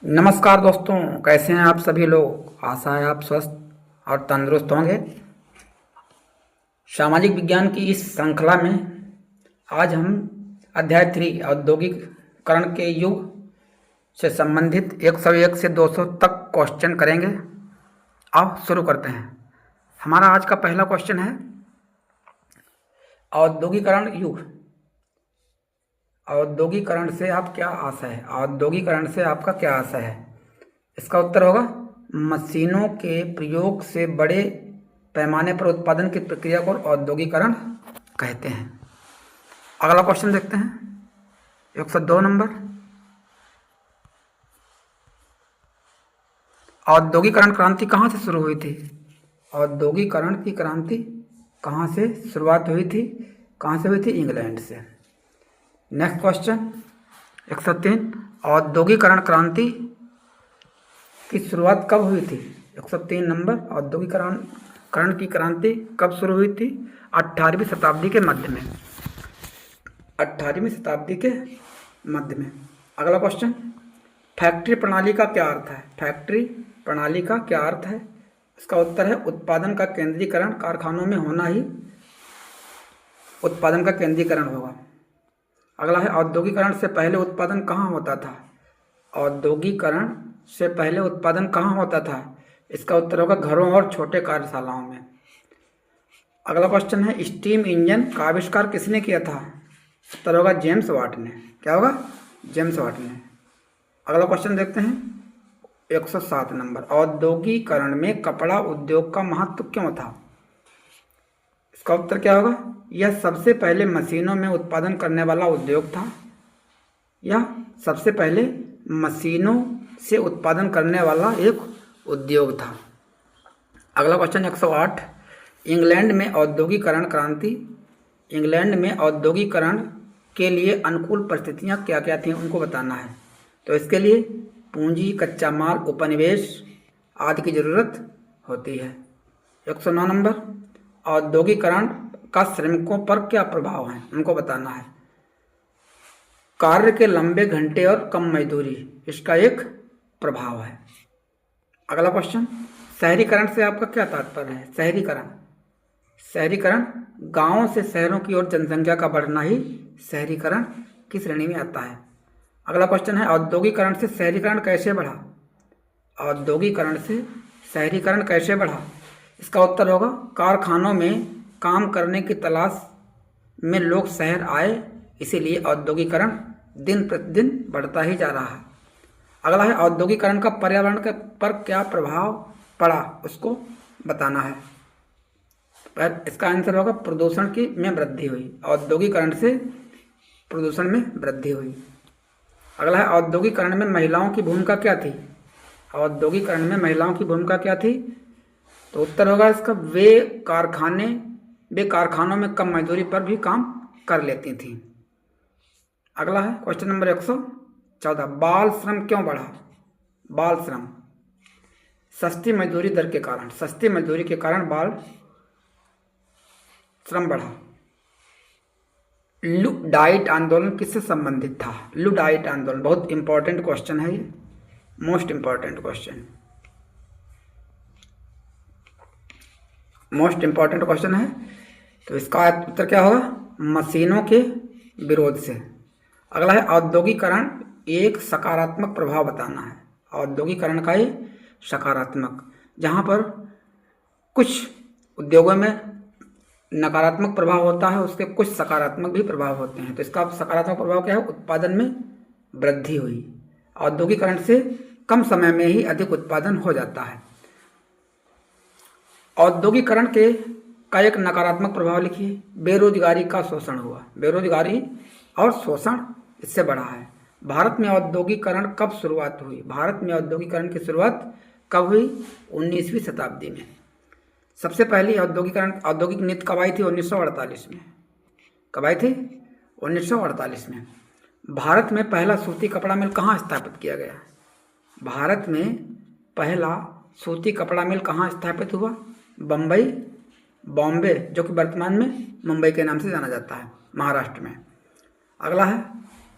नमस्कार दोस्तों, कैसे हैं आप सभी लोग। आशा है आप स्वस्थ और तंदुरुस्त होंगे। सामाजिक विज्ञान की इस श्रृंखला में आज हम अध्याय 3 औद्योगिकरण के युग से संबंधित 101 से 200 तक क्वेश्चन करेंगे। आओ शुरू करते हैं। हमारा आज का पहला क्वेश्चन है औद्योगिकरण युग। औद्योगिकरण से आप क्या आशा है? औद्योगिकरण से आपका क्या आशा है? इसका उत्तर होगा मशीनों के प्रयोग से बड़े पैमाने पर उत्पादन की प्रक्रिया को औद्योगिकरण कहते हैं। अगला क्वेश्चन देखते हैं 102 नंबर। औद्योगिकरण क्रांति कहाँ से शुरू हुई थी? औद्योगिकरण की क्रांति कहाँ से शुरुआत हुई थी? कहाँ से हुई थी? इंग्लैंड से। Next question 103। औद्योगिकरण क्रांति की शुरुआत कब हुई थी? 103 नंबर। औद्योगिकरण की क्रांति कब शुरू हुई थी? 18वीं शताब्दी के मध्य में। 18वीं शताब्दी के मध्य में। अगला क्वेश्चन, फैक्ट्री प्रणाली का क्या अर्थ है? फैक्ट्री प्रणाली का क्या अर्थ है? इसका उत्तर है उत्पादन का केंद्रीकरण। कारखानों में होना ही उत्पादन का केंद्रीकरण होगा। अगला है औद्योगिकरण से पहले उत्पादन कहाँ होता था? औद्योगिकरण से पहले उत्पादन कहाँ होता था? इसका उत्तर होगा घरों और छोटे कार्यशालाओं में। अगला क्वेश्चन है स्टीम इंजन का आविष्कार किसने किया था? उत्तर होगा जेम्स वाट ने। क्या होगा? जेम्स वाट ने। अगला क्वेश्चन देखते हैं 107 नंबर। औद्योगिकरण में कपड़ा उद्योग का महत्व क्यों था? इसका उत्तर क्या होगा? यह सबसे पहले मशीनों में उत्पादन करने वाला उद्योग था। यह सबसे पहले मशीनों से उत्पादन करने वाला एक उद्योग था। अगला क्वेश्चन 108। इंग्लैंड में औद्योगिकरण क्रांति। इंग्लैंड में औद्योगिकरण के लिए अनुकूल परिस्थितियां क्या क्या थीं उनको बताना है। तो इसके लिए पूंजी, कच्चा माल, उपनिवेश आदि की ज़रूरत होती है। 109 नंबर। औद्योगिकरण का श्रमिकों पर क्या प्रभाव है उनको बताना है। कार्य के लंबे घंटे और कम मजदूरी इसका एक प्रभाव है। अगला क्वेश्चन, शहरीकरण से आपका क्या तात्पर्य है? शहरीकरण शहरीकरण गांवों से शहरों की ओर जनसंख्या का बढ़ना ही शहरीकरण की श्रेणी में आता है। अगला क्वेश्चन है औद्योगिकरण से शहरीकरण कैसे बढ़ा? औद्योगिकरण से शहरीकरण कैसे बढ़ा? इसका उत्तर होगा कारखानों में काम करने की तलाश में लोग शहर आए, इसीलिए औद्योगिकरण दिन प्रतिदिन बढ़ता ही जा रहा है। अगला है औद्योगिकरण का पर्यावरण पर क्या प्रभाव पड़ा उसको बताना है। पर इसका आंसर होगा प्रदूषण की में वृद्धि हुई। औद्योगिकरण से प्रदूषण में वृद्धि हुई। अगला है औद्योगिकरण में महिलाओं की भूमिका क्या थी? औद्योगिकरण में महिलाओं की भूमिका क्या थी? तो उत्तर होगा इसका वे कारखानों में कम मजदूरी पर भी काम कर लेती थी। अगला है क्वेश्चन नंबर 114। बाल श्रम क्यों बढ़ा? बाल श्रम सस्ती मजदूरी दर के कारण, सस्ती मजदूरी के कारण बाल श्रम बढ़ा। लुडाइट आंदोलन किससे संबंधित था? लुडाइट आंदोलन बहुत इंपॉर्टेंट क्वेश्चन है, ये most important question, most important question है। तो इसका उत्तर क्या होगा? मशीनों के विरोध से। अगला है औद्योगिकरण एक सकारात्मक प्रभाव बताना है। औद्योगिकरण का ये सकारात्मक, जहाँ पर कुछ उद्योगों में नकारात्मक प्रभाव होता है, उसके कुछ सकारात्मक भी प्रभाव होते हैं। तो इसका सकारात्मक प्रभाव क्या है? उत्पादन में वृद्धि हुई। औद्योगिकरण से कम समय में ही अधिक उत्पादन हो जाता है। औद्योगिकरण का एक नकारात्मक प्रभाव लिखिए। बेरोजगारी का शोषण हुआ। बेरोजगारी और शोषण इससे बढ़ा है। भारत में औद्योगिकरण कब शुरुआत हुई? भारत में औद्योगिकरण की शुरुआत कब हुई? 19वीं शताब्दी में। सबसे पहली औद्योगिक नीति कब आई थी? 1948 में। कब आई थी? 1948 में। भारत में पहला सूती कपड़ा मिल कहाँ स्थापित किया गया? भारत में पहला सूती कपड़ा मिल कहाँ स्थापित हुआ? बॉम्बे, जो कि वर्तमान में मुंबई के नाम से जाना जाता है, महाराष्ट्र में। अगला है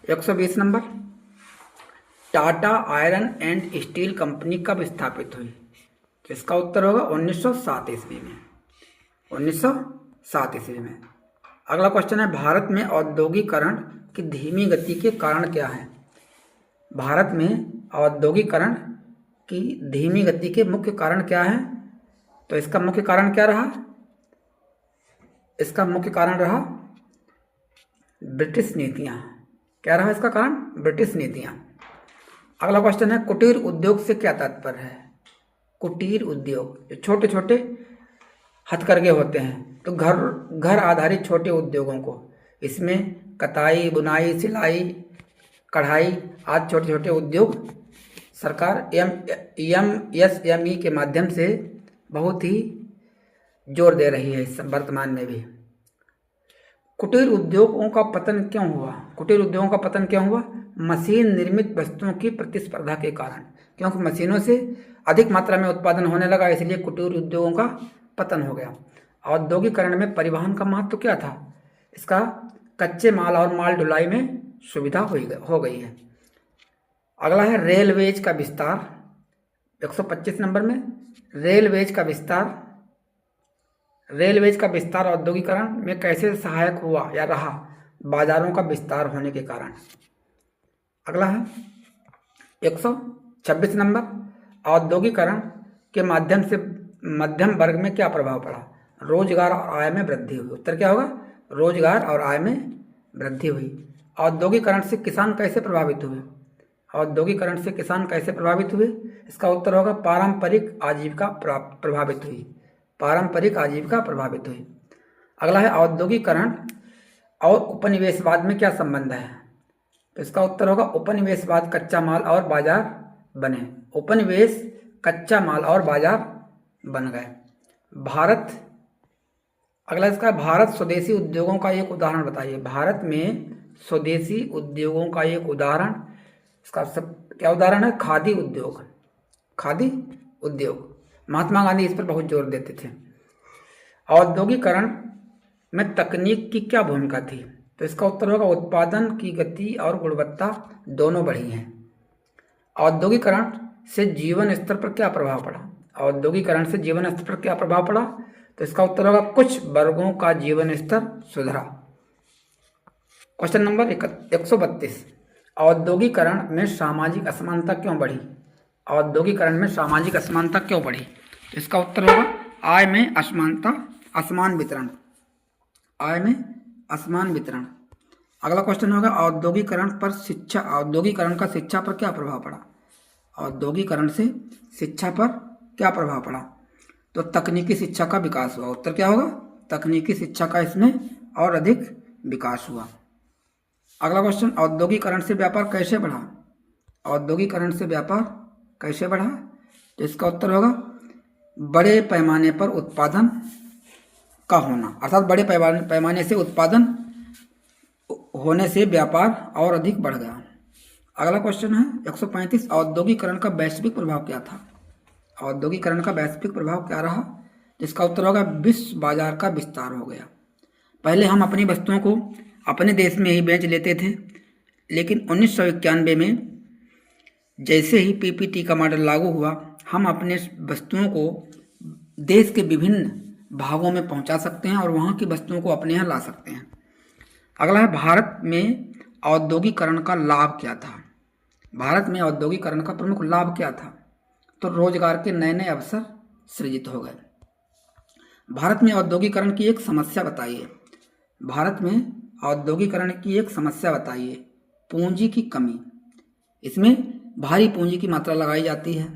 120 number. Tata iron and steel company कब स्थापित हुई? तो इसका उत्तर होगा 1907 ईस्वी में। 1907 ईस्वी में। अगला क्वेश्चन है, भारत में औद्योगिकरण की धीमी गति के कारण क्या है? भारत में औद्योगिकरण की धीमी गति के मुख्य कारण क्या है? तो इसका मुख्य कारण क्या रहा? इसका मुख्य कारण रहा ब्रिटिश नीतियां। क्या रहा इसका कारण? ब्रिटिश नीतियां। अगला क्वेश्चन है, कुटीर उद्योग से क्या तात्पर्य है? कुटीर उद्योग जो छोटे छोटे हथकरघे होते हैं, तो घर आधारित छोटे उद्योगों को, इसमें कताई, बुनाई, सिलाई, कढ़ाई आदि छोटे छोटे उद्योग सरकार एमएसएमई के माध्यम से बहुत ही जोर दे रही है इस वर्तमान में भी। कुटीर उद्योगों का पतन क्यों हुआ? कुटीर उद्योगों का पतन क्यों हुआ? मशीन निर्मित वस्तुओं की प्रतिस्पर्धा के कारण, क्योंकि मशीनों से अधिक मात्रा में उत्पादन होने लगा, इसलिए कुटीर उद्योगों का पतन हो गया। औद्योगिकरण में परिवहन का महत्व क्या था? इसका कच्चे माल और माल ढुलाई में सुविधा हो गई है। अगला है, रेलवेज का विस्तार। 125 नंबर में रेलवेज का विस्तार औद्योगिकरण में कैसे सहायक हुआ या रहा? बाजारों का विस्तार होने के कारण। अगला है 126 नंबर, औद्योगिकरण के माध्यम से मध्यम वर्ग में क्या प्रभाव पड़ा? रोजगार और आय में वृद्धि हुई। उत्तर क्या होगा? रोजगार और आय में वृद्धि हुई। औद्योगिकरण से किसान कैसे प्रभावित हुए? औद्योगिकरण से किसान कैसे प्रभावित हुए? इसका उत्तर होगा पारंपरिक आजीविका प्रभावित हुई। पारंपरिक आजीविका प्रभावित हुई। अगला है, औद्योगिकरण और उपनिवेशवाद में क्या संबंध है? तो इसका उत्तर होगा उपनिवेशवाद कच्चा माल और बाजार बने। उपनिवेश कच्चा माल और बाजार बन गए। भारत, अगला इसका, भारत स्वदेशी उद्योगों का एक उदाहरण बताइए। भारत में स्वदेशी उद्योगों का एक उदाहरण, इसका सब क्या उदाहरण है? खादी उद्योग। खादी उद्योग, महात्मा गांधी इस पर बहुत जोर देते थे। औद्योगिकरण में तकनीक की क्या भूमिका थी? तो इसका उत्तर होगा उत्पादन की गति और गुणवत्ता दोनों बढ़ी हैं। औद्योगिकरण से जीवन स्तर पर क्या प्रभाव पड़ा? औद्योगिकरण से जीवन स्तर पर क्या प्रभाव पड़ा? तो इसका उत्तर होगा कुछ वर्गों का जीवन स्तर सुधरा। क्वेश्चन नंबर 132, औद्योगिकरण में सामाजिक असमानता क्यों बढ़ी? औद्योगिकरण में सामाजिक असमानता क्यों बढ़ी? तो इसका उत्तर होगा आय में असमान वितरण। आय में असमान वितरण। अगला क्वेश्चन होगा, औद्योगिकरण का शिक्षा पर क्या प्रभाव पड़ा? औद्योगिकरण से शिक्षा पर क्या प्रभाव पड़ा? तो तकनीकी शिक्षा का विकास हुआ। उत्तर क्या होगा? तकनीकी शिक्षा का इसमें और अधिक विकास हुआ। अगला क्वेश्चन, औद्योगिकरण से व्यापार कैसे बढ़ा? औद्योगिकरण से व्यापार कैसे बढ़ा? तो इसका उत्तर होगा बड़े पैमाने पर उत्पादन का होना, अर्थात बड़े पैमाने से उत्पादन होने से व्यापार और अधिक बढ़ गया। अगला क्वेश्चन है 135, औद्योगिकरण का वैश्विक प्रभाव क्या था? औद्योगिकरण का वैश्विक प्रभाव क्या रहा? जिसका उत्तर होगा विश्व बाजार का विस्तार हो गया। पहले हम अपनी वस्तुओं को अपने देश में ही बेच लेते थे, लेकिन 1991 में जैसे ही पीपीटी का मॉडल लागू हुआ, हम अपने वस्तुओं को देश के विभिन्न भागों में पहुंचा सकते हैं और वहां की वस्तुओं को अपने यहाँ ला सकते हैं। अगला है, भारत में औद्योगिकरण का लाभ क्या था? भारत में औद्योगिकरण का प्रमुख लाभ क्या था? तो रोजगार के नए नए अवसर सृजित हो गए। भारत में औद्योगिकरण की एक समस्या बताइए। भारत में औद्योगिकरण की एक समस्या बताइए। पूंजी की कमी, इसमें भारी पूंजी की मात्रा लगाई जाती है।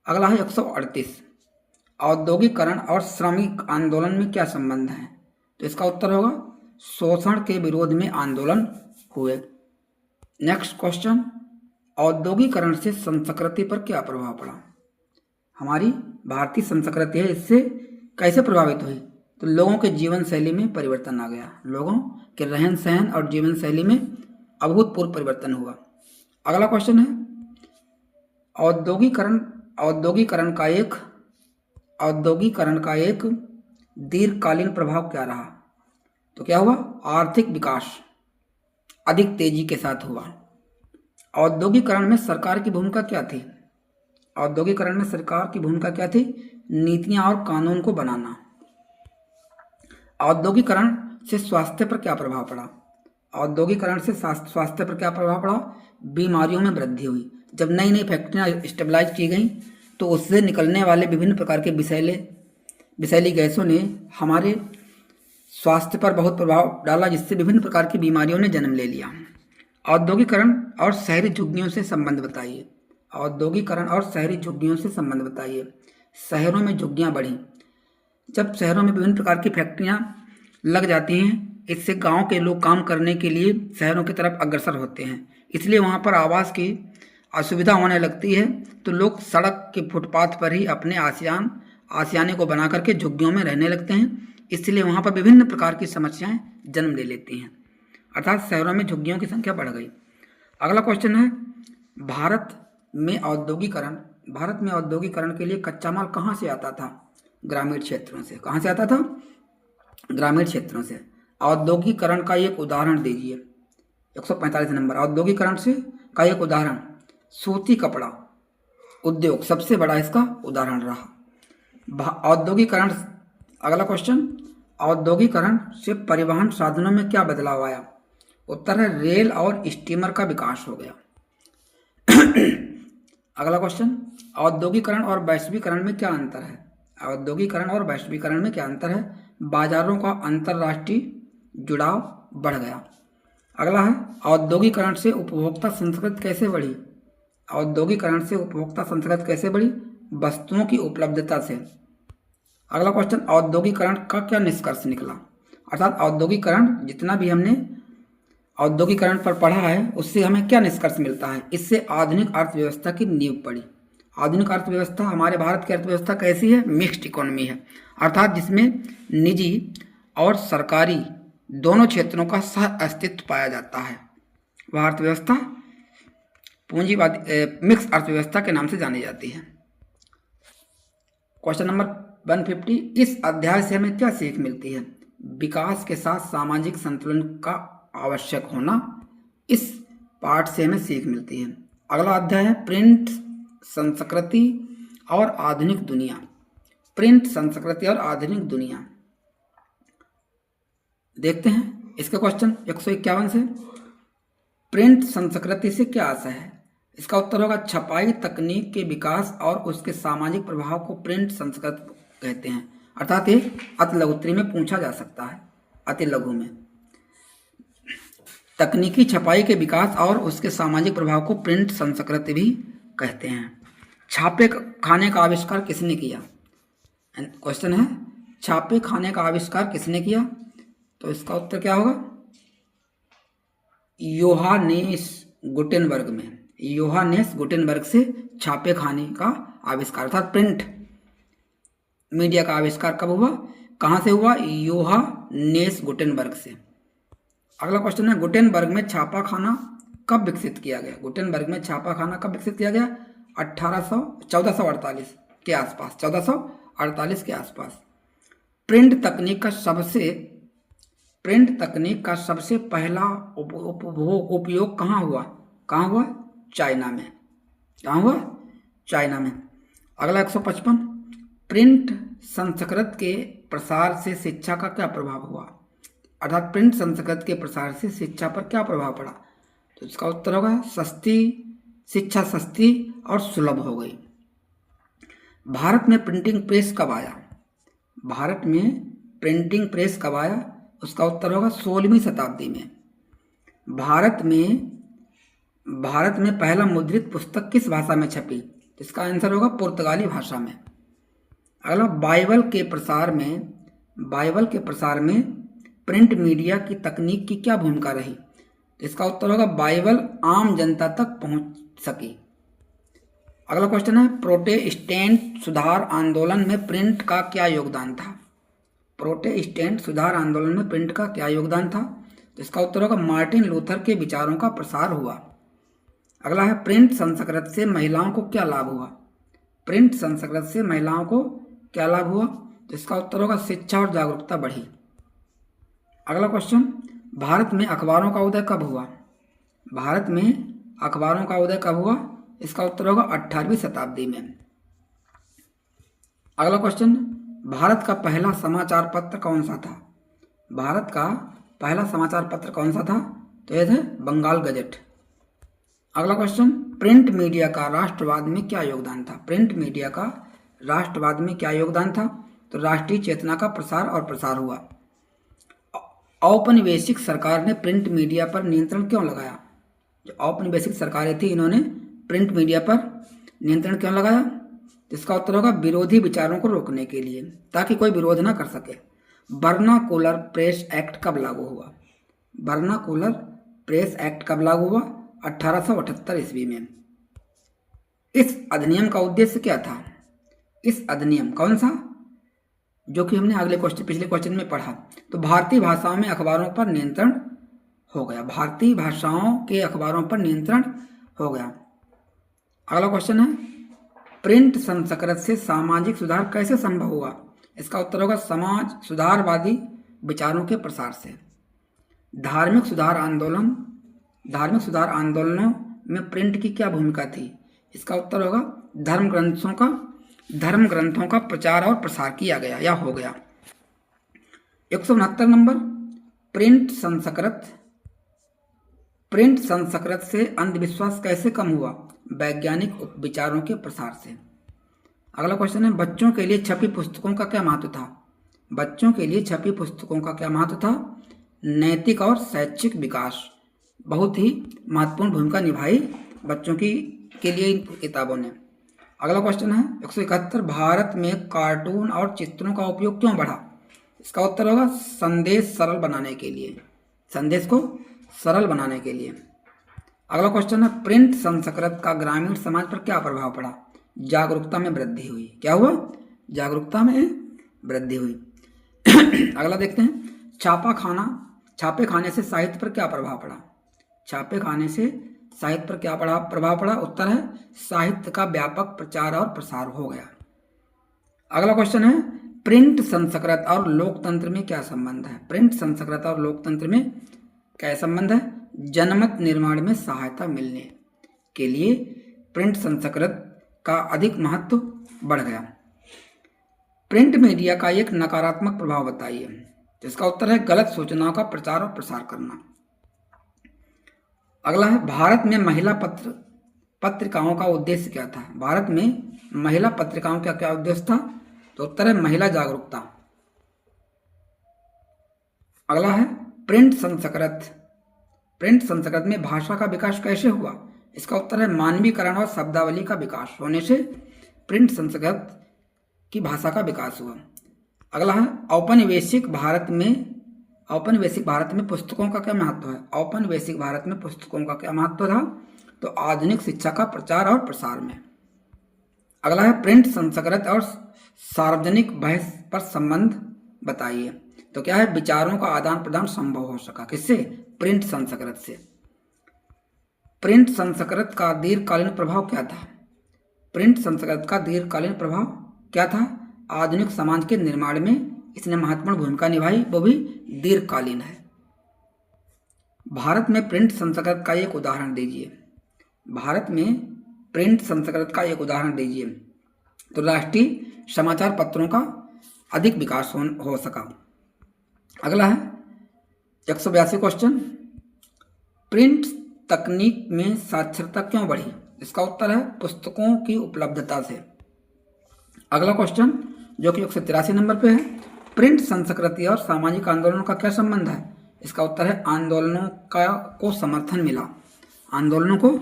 अगला है 138, औद्योगिकरण और श्रमिक आंदोलन में क्या संबंध है? तो इसका उत्तर होगा शोषण के विरोध में आंदोलन हुए। नेक्स्ट क्वेश्चन, औद्योगिकरण से संस्कृति पर क्या प्रभाव पड़ा? हमारी भारतीय संस्कृति है, इससे कैसे प्रभावित हुई? तो लोगों के जीवन शैली में परिवर्तन आ गया। लोगों के रहन सहन और जीवन शैली में अभूतपूर्व परिवर्तन हुआ। अगला क्वेश्चन है, औद्योगिकरण का एक दीर्घकालीन प्रभाव क्या रहा? तो क्या हुआ? आर्थिक विकास अधिक तेजी के साथ हुआ। औद्योगिकरण में सरकार की भूमिका क्या थी? औद्योगिकरण में सरकार की भूमिका क्या थी? नीतियां और कानून को बनाना। औद्योगिकरण से स्वास्थ्य पर क्या प्रभाव पड़ा? औद्योगिकरण से स्वास्थ्य पर क्या प्रभाव पड़ा? बीमारियों में वृद्धि हुई। जब नई नई फैक्ट्रियां स्टेबलाइज की गई तो उससे निकलने वाले विभिन्न प्रकार के विषैली गैसों ने हमारे स्वास्थ्य पर बहुत प्रभाव डाला, जिससे विभिन्न प्रकार की बीमारियों ने जन्म ले लिया। औद्योगिकरण और शहरी झुग्गियों से संबंध बताइए। औद्योगिकरण और शहरी झुग्गियों से संबंध बताइए। शहरों में झुग्गियां बढ़ी। जब शहरों में विभिन्न प्रकार की फैक्ट्रियां लग जाती हैं, इससे गांव के लोग काम करने के लिए शहरों की तरफ अग्रसर होते हैं, इसलिए वहां पर आवास की असुविधा होने लगती है, तो लोग सड़क के फुटपाथ पर ही अपने आशियाने को बना करके झुग्गियों में रहने लगते हैं, इसलिए वहां पर विभिन्न प्रकार की समस्याएं जन्म ले लेती हैं, अर्थात शहरों में झुग्गियों की संख्या बढ़ गई। अगला क्वेश्चन है, भारत में औद्योगिकरण के लिए कच्चा माल कहाँ से आता था? ग्रामीण क्षेत्रों से। कहाँ से आता था? ग्रामीण क्षेत्रों से। औद्योगिकरण का एक उदाहरण दीजिए। 145 नंबर। औद्योगिकरण से का एक उदाहरण, सूती कपड़ा उद्योग सबसे बड़ा इसका उदाहरण रहा। औद्योगिकरण। अगला क्वेश्चन, औद्योगिकरण से परिवहन साधनों में क्या बदलाव आया? उत्तर है रेल और स्टीमर का विकास हो गया। अगला क्वेश्चन, औद्योगिकरण और वैश्वीकरण में क्या अंतर है? औद्योगिकरण और वैश्वीकरण में क्या अंतर है? बाजारों का अंतरराष्ट्रीय जुड़ाव बढ़ गया। अगला है, औद्योगिकरण से उपभोक्ता संस्कृति कैसे बढ़ी? औद्योगिकरण से उपभोक्ता संस्कृति कैसे बढ़ी? वस्तुओं की उपलब्धता से। अगला क्वेश्चन, औद्योगिकरण का क्या निष्कर्ष निकला? अर्थात औद्योगिकरण, जितना भी हमने औद्योगिकरण पर पढ़ा है उससे हमें क्या निष्कर्ष मिलता है? इससे आधुनिक अर्थव्यवस्था की नींव पड़ी। आधुनिक अर्थव्यवस्था, हमारे भारत की अर्थव्यवस्था कैसी है? मिक्स्ड इकोनॉमी है, अर्थात जिसमें निजी और सरकारी दोनों क्षेत्रों का सह अस्तित्व पाया जाता है। वह अर्थव्यवस्था पूंजीवादी मिक्स अर्थव्यवस्था के नाम से जानी जाती है। क्वेश्चन नंबर 150, इस अध्याय से हमें क्या सीख मिलती है? विकास के साथ सामाजिक संतुलन का आवश्यक होना, इस पाठ से हमें सीख मिलती है। अगला अध्याय है प्रिंट संस्कृति और आधुनिक दुनिया। प्रिंट संस्कृति और आधुनिक दुनिया, देखते हैं इसके क्वेश्चन 151 से। प्रिंट संस्कृति से क्या आशय है? इसका उत्तर होगा छपाई तकनीक के विकास और उसके सामाजिक प्रभाव को प्रिंट संस्कृति कहते हैं, अर्थात ये अति लघुत्तरी में पूछा जा सकता है। अति लघु में तकनीकी छपाई के विकास और उसके सामाजिक प्रभाव को प्रिंट संस्कृति भी कहते हैं। छापे खाने का आविष्कार किसने किया? क्वेश्चन है, छापे खाने का आविष्कार किसने किया? तो इसका उत्तर क्या होगा? योहानेस गुटेनबर्ग में। योहानेस गुटेनबर्ग से छापे खाने का आविष्कार अर्थात प्रिंट मीडिया का आविष्कार कब हुआ? कहाँ से हुआ? योहानेस गुटेनबर्ग से। अगला क्वेश्चन है, गुटेनबर्ग में छापा खाना कब विकसित किया गया? गुटेनबर्ग में छापा खाना कब विकसित किया गया? 1448 के आसपास, 1448 के आसपास। प्रिंट तकनीक का सबसे पहला उपयोग कहाँ हुआ? कहाँ हुआ? चाइना में। कहाँ हुआ? चाइना में। अगला 155, प्रिंट संस्कृत के प्रसार से शिक्षा का क्या प्रभाव हुआ? अर्थात प्रिंट संस्कृत के प्रसार से शिक्षा पर क्या प्रभाव पड़ा? तो इसका उत्तर होगा शिक्षा सस्ती और सुलभ हो गई। भारत में प्रिंटिंग प्रेस कब आया? भारत में प्रिंटिंग प्रेस कब आया? उसका उत्तर होगा 16वीं शताब्दी में। भारत में पहला मुद्रित पुस्तक किस भाषा में छपी? इसका आंसर होगा पुर्तगाली भाषा में। अगला, बाइबल के प्रसार में प्रिंट मीडिया की तकनीक की क्या भूमिका रही? इसका उत्तर होगा बाइबल आम जनता तक पहुंच सकी। अगला क्वेश्चन है, प्रोटेस्टेंट सुधार आंदोलन में प्रिंट का क्या योगदान था? प्रोटेस्टेंट सुधार आंदोलन में प्रिंट का क्या योगदान था? तो इसका उत्तर होगा मार्टिन लूथर के विचारों का प्रसार हुआ। अगला है, प्रिंट संस्कृत से महिलाओं को क्या लाभ हुआ? प्रिंट संस्कृत से महिलाओं को क्या लाभ हुआ? तो इसका उत्तर होगा शिक्षा और जागरूकता बढ़ी। अगला क्वेश्चन, भारत में अखबारों का उदय कब हुआ? भारत में अखबारों का उदय कब हुआ? इसका उत्तर होगा 18वीं शताब्दी में। अगला क्वेश्चन, भारत का पहला समाचार पत्र कौन सा था? भारत का पहला समाचार पत्र कौन सा था? तो यह है बंगाल गजट। अगला क्वेश्चन, प्रिंट मीडिया का राष्ट्रवाद में क्या योगदान था? प्रिंट मीडिया का राष्ट्रवाद में क्या योगदान था? तो राष्ट्रीय चेतना का प्रसार और प्रसार हुआ। औपनिवेशिक सरकार ने प्रिंट मीडिया पर नियंत्रण क्यों लगाया? जो औपनिवेशिक सरकारें थी, इन्होंने प्रिंट मीडिया पर नियंत्रण क्यों लगाया? इसका उत्तर होगा विरोधी विचारों को रोकने के लिए, ताकि कोई विरोध ना कर सके। वर्नाकुलर प्रेस एक्ट कब लागू हुआ? वर्नाकुलर प्रेस एक्ट कब लागू हुआ? 1878 ईस्वी में। इस अधिनियम का उद्देश्य क्या था? इस अधिनियम कौन सा, जो कि हमने पिछले क्वेश्चन में पढ़ा। तो भारतीय भाषाओं में अखबारों पर नियंत्रण हो गया। भारतीय भाषाओं के अखबारों पर नियंत्रण हो गया। अगला क्वेश्चन है, प्रिंट संस्कृत से सामाजिक सुधार कैसे संभव हुआ? इसका उत्तर होगा समाज सुधारवादी विचारों के प्रसार से। धार्मिक सुधार आंदोलनों में प्रिंट की क्या भूमिका थी? इसका उत्तर होगा धर्म ग्रंथों का प्रचार और प्रसार किया गया या हो गया। 169 नंबर, प्रिंट संस्कृत से अंधविश्वास कैसे कम हुआ? वैज्ञानिक विचारों के प्रसार से। अगला क्वेश्चन है, बच्चों के लिए छपी पुस्तकों का क्या महत्व था? बच्चों के लिए छपी पुस्तकों का क्या महत्व था? नैतिक और शैक्षिक विकास, बहुत ही महत्वपूर्ण भूमिका निभाई बच्चों के लिए इन किताबों ने। अगला क्वेश्चन है 171, भारत में कार्टून और चित्रों का उपयोग क्यों बढ़ा? इसका उत्तर होगा संदेश को सरल बनाने के लिए। अगला क्वेश्चन है, प्रिंट संस्कृत का ग्रामीण समाज पर क्या प्रभाव पड़ा? जागरूकता में वृद्धि हुई। क्या हुआ? जागरूकता में वृद्धि हुई। अगला देखते हैं, छापे खाने से साहित्य पर क्या प्रभाव पड़ा? छापे खाने से साहित्य पर क्या प्रभाव पड़ा? उत्तर है साहित्य का व्यापक प्रचार और प्रसार हो गया। अगला क्वेश्चन है, प्रिंट संस्कृत और लोकतंत्र में क्या संबंध है? प्रिंट संस्कृत और लोकतंत्र में क्या संबंध है? जनमत निर्माण में सहायता मिलने के लिए प्रिंट संस्कृत का अधिक महत्व बढ़ गया। प्रिंट मीडिया का एक नकारात्मक प्रभाव बताइए। इसका उत्तर है गलत सूचनाओं का प्रचार और प्रसार करना। अगला है, भारत में महिला पत्रिकाओं का उद्देश्य क्या था? भारत में महिला पत्रिकाओं का क्या उद्देश्य था? तो उत्तर है महिला जागरूकता। अगला है, प्रिंट संस्कृत में भाषा का विकास कैसे हुआ? इसका उत्तर है मानवीकरण और शब्दावली का विकास होने से प्रिंट संस्कृत की भाषा का विकास हुआ। अगला है, औपनिवेशिक भारत में पुस्तकों का क्या महत्व है? औपनिवेशिक भारत में पुस्तकों का क्या महत्व था? तो आधुनिक शिक्षा का प्रचार और प्रसार में। अगला है, प्रिंट संस्कृत और सार्वजनिक बहस पर संबंध बताइए। तो क्या है? विचारों का आदान प्रदान संभव हो सका। किससे? प्रिंट संस्कृत से। प्रिंट संस्कृत का दीर्घकालीन प्रभाव क्या था? प्रिंट संस्कृत का दीर्घकालीन प्रभाव क्या था? आधुनिक समाज के निर्माण में इसने महत्वपूर्ण भूमिका निभाई, वो भी दीर्घकालीन है। भारत में प्रिंट संस्कृत का एक उदाहरण दीजिए। भारत में प्रिंट संस्कृत का एक उदाहरण दीजिए। तो राष्ट्रीय समाचार पत्रों का अधिक विकास हो सका। अगला है 182 क्वेश्चन, प्रिंट तकनीक में साक्षरता क्यों बढ़ी? इसका उत्तर है पुस्तकों की उपलब्धता से। अगला क्वेश्चन जो कि 183 नंबर पे है, प्रिंट संस्कृति और सामाजिक आंदोलनों का क्या संबंध है? इसका उत्तर है आंदोलनों को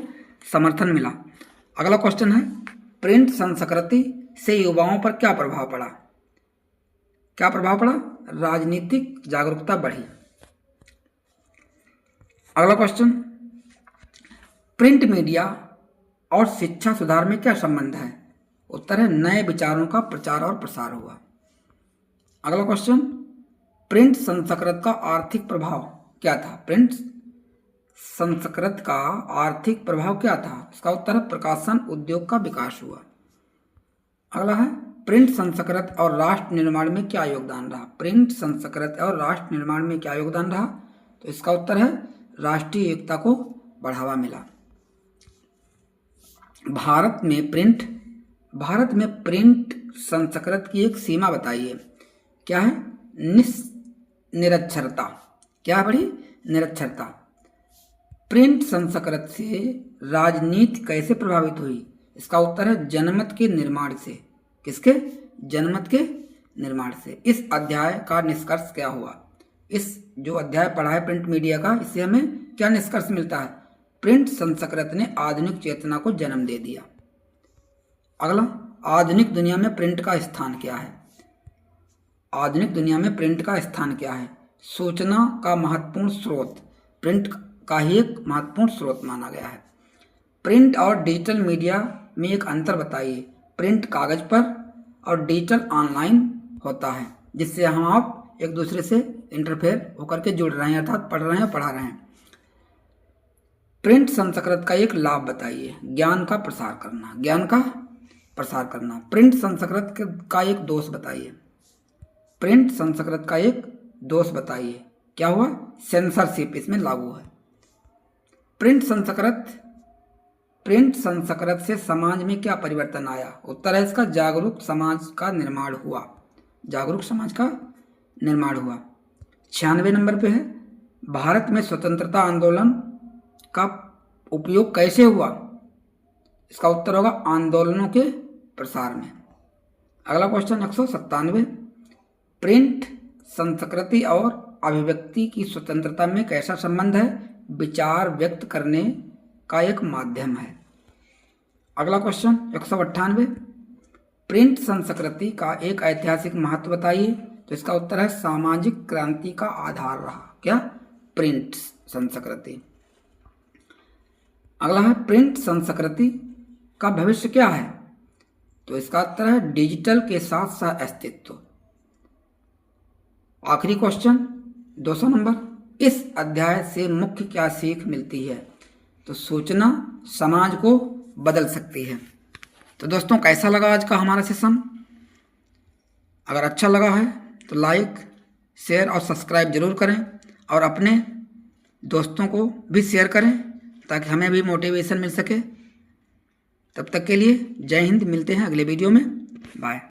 समर्थन मिला। अगला क्वेश्चन है, प्रिंट संस्कृति से युवाओं पर क्या प्रभाव पड़ा? राजनीतिक जागरूकता बढ़ी। अगला क्वेश्चन, प्रिंट मीडिया और शिक्षा सुधार में क्या संबंध है? उत्तर है नए विचारों का प्रचार और प्रसार हुआ। अगला क्वेश्चन, प्रिंट संस्कृत का आर्थिक प्रभाव क्या था? प्रिंट संस्कृत का आर्थिक प्रभाव क्या था? इसका उत्तर है प्रकाशन उद्योग का विकास हुआ। अगला है, प्रिंट संस्कृत और राष्ट्र निर्माण में क्या योगदान रहा? प्रिंट संस्कृत और राष्ट्र निर्माण में क्या योगदान रहा? तो इसका उत्तर है राष्ट्रीय एकता को बढ़ावा मिला। भारत में प्रिंट संस्कृत की एक सीमा बताइए। क्या है? निरक्षरता। क्या है बड़ी? निरक्षरता। प्रिंट संस्कृत से राजनीति कैसे प्रभावित हुई? इसका उत्तर है जनमत के निर्माण से। किसके? जनमत के निर्माण से। इस अध्याय का निष्कर्ष क्या हुआ? इस जो अध्याय पढ़ा है प्रिंट मीडिया का, इससे हमें क्या निष्कर्ष मिलता है? प्रिंट संस्कृत ने आधुनिक चेतना को जन्म दे दिया। अगला, आधुनिक दुनिया में प्रिंट का स्थान क्या है? आधुनिक दुनिया में प्रिंट का स्थान क्या है? सूचना का महत्वपूर्ण स्रोत, प्रिंट का ही एक महत्वपूर्ण स्रोत माना गया है। प्रिंट और डिजिटल मीडिया में एक अंतर बताइए। प्रिंट कागज पर और डिजिटल ऑनलाइन होता है, जिससे हम आप एक दूसरे से इंटरफेयर होकर के जुड़ रहे हैं, अर्थात पढ़ रहे हैं, पढ़ा रहे हैं। प्रिंट संस्कृत का एक लाभ बताइए। ज्ञान का प्रसार करना। ज्ञान का प्रसार करना। प्रिंट संस्कृत का एक दोष बताइए। प्रिंट संस्कृत का एक दोष बताइए। क्या हुआ? सेंसरशिप इसमें लागू है। प्रिंट संस्कृत से समाज में क्या परिवर्तन आया? उत्तर है इसका जागरूक समाज का निर्माण हुआ। जागरूक समाज का निर्माण हुआ। 96 नंबर पे है, भारत में स्वतंत्रता आंदोलन का उपयोग कैसे हुआ? इसका उत्तर होगा आंदोलनों के प्रसार में। अगला क्वेश्चन 197, प्रिंट संस्कृति और अभिव्यक्ति की स्वतंत्रता में कैसा संबंध है? विचार व्यक्त करने का एक माध्यम है। अगला क्वेश्चन 198, प्रिंट संस्कृति का एक ऐतिहासिक महत्व बताइए। तो इसका उत्तर है सामाजिक क्रांति का आधार रहा। क्या? प्रिंट संस्कृति। अगला है प्रिंट संस्कृति का भविष्य क्या है? तो इसका उत्तर है डिजिटल के साथ सह अस्तित्व। आखिरी क्वेश्चन 200 नंबर, इस अध्याय से मुख्य क्या सीख मिलती है? तो सूचना समाज को बदल सकती है। तो दोस्तों, कैसा लगा आज का हमारा सेशन? अगर अच्छा लगा है तो लाइक, शेयर और सब्सक्राइब जरूर करें और अपने दोस्तों को भी शेयर करें ताकि हमें भी मोटिवेशन मिल सके। तब तक के लिए जय हिंद। मिलते हैं अगले वीडियो में। बाय।